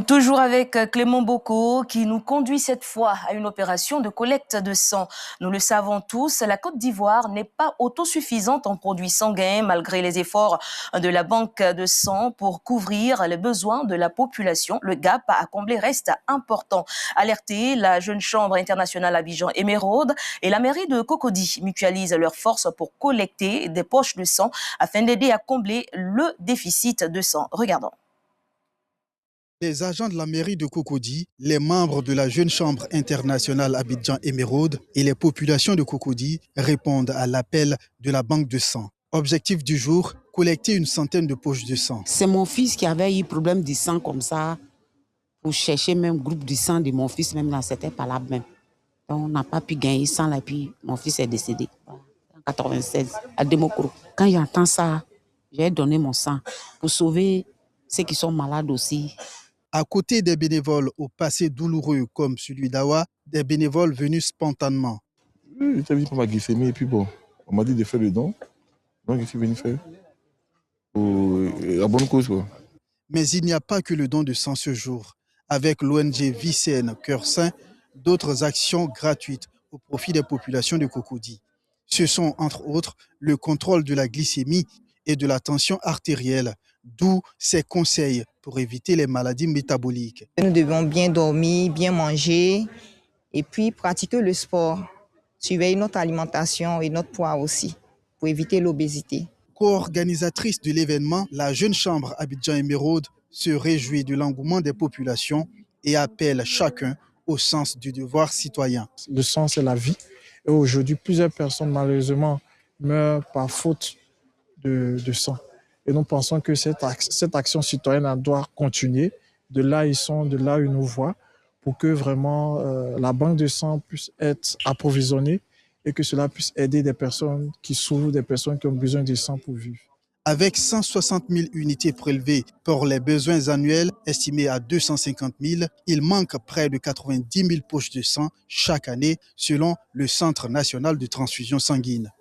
Toujours avec Clément Bocco qui nous conduit cette fois à une opération de collecte de sang. Nous le savons tous, la Côte d'Ivoire n'est pas autosuffisante en produits sanguins malgré les efforts de la banque de sang pour couvrir les besoins de la population. Le gap à combler reste important. Alertée, la jeune chambre internationale Abidjan Émeraude et la mairie de Cocody mutualisent leurs forces pour collecter des poches de sang afin d'aider à combler le déficit de sang. Regardons. Les agents de la mairie de Cocody, les membres de la Jeune Chambre internationale Abidjan Émeraude et les populations de Cocody répondent à l'appel de la banque de sang. Objectif du jour, collecter une centaine de poches de sang. C'est mon fils qui avait eu problème de sang comme ça, pour chercher même groupe de sang de mon fils, même là, c'était pas là même. Donc, on n'a pas pu gagner sang là, puis mon fils est décédé en 96 à Demokoro. Quand j'entends ça, j'ai donné mon sang pour sauver ceux qui sont malades aussi. À côté des bénévoles au passé douloureux comme celui d'Awa, des bénévoles venus spontanément. Oui, j'étais venu pour ma glycémie et puis bon, on m'a dit de faire le don. Donc je suis venu faire pour la bonne cause, quoi. Mais il n'y a pas que le don de sang ce jour. Avec l'ONG Vicenne Cœur Saint, d'autres actions gratuites au profit des populations de Cocody. Ce sont entre autres le contrôle de la glycémie et de la tension artérielle, d'où ces conseils pour éviter les maladies métaboliques. Nous devons bien dormir, bien manger et puis pratiquer le sport, surveiller notre alimentation et notre poids aussi pour éviter l'obésité. Co-organisatrice de l'événement, la Jeune Chambre Abidjan Émeraude se réjouit de l'engouement des populations et appelle chacun au sens du devoir citoyen. Le sang, c'est la vie. Et aujourd'hui, plusieurs personnes, malheureusement, meurent par faute de sang. Et nous pensons que cette action citoyenne doit continuer. De là, ils sont, de là, ils nous voient, pour que vraiment la banque de sang puisse être approvisionnée et que cela puisse aider des personnes qui souffrent, des personnes qui ont besoin de sang pour vivre. Avec 160 000 unités prélevées pour les besoins annuels estimés à 250 000, il manque près de 90 000 poches de sang chaque année selon le Centre national de transfusion sanguine.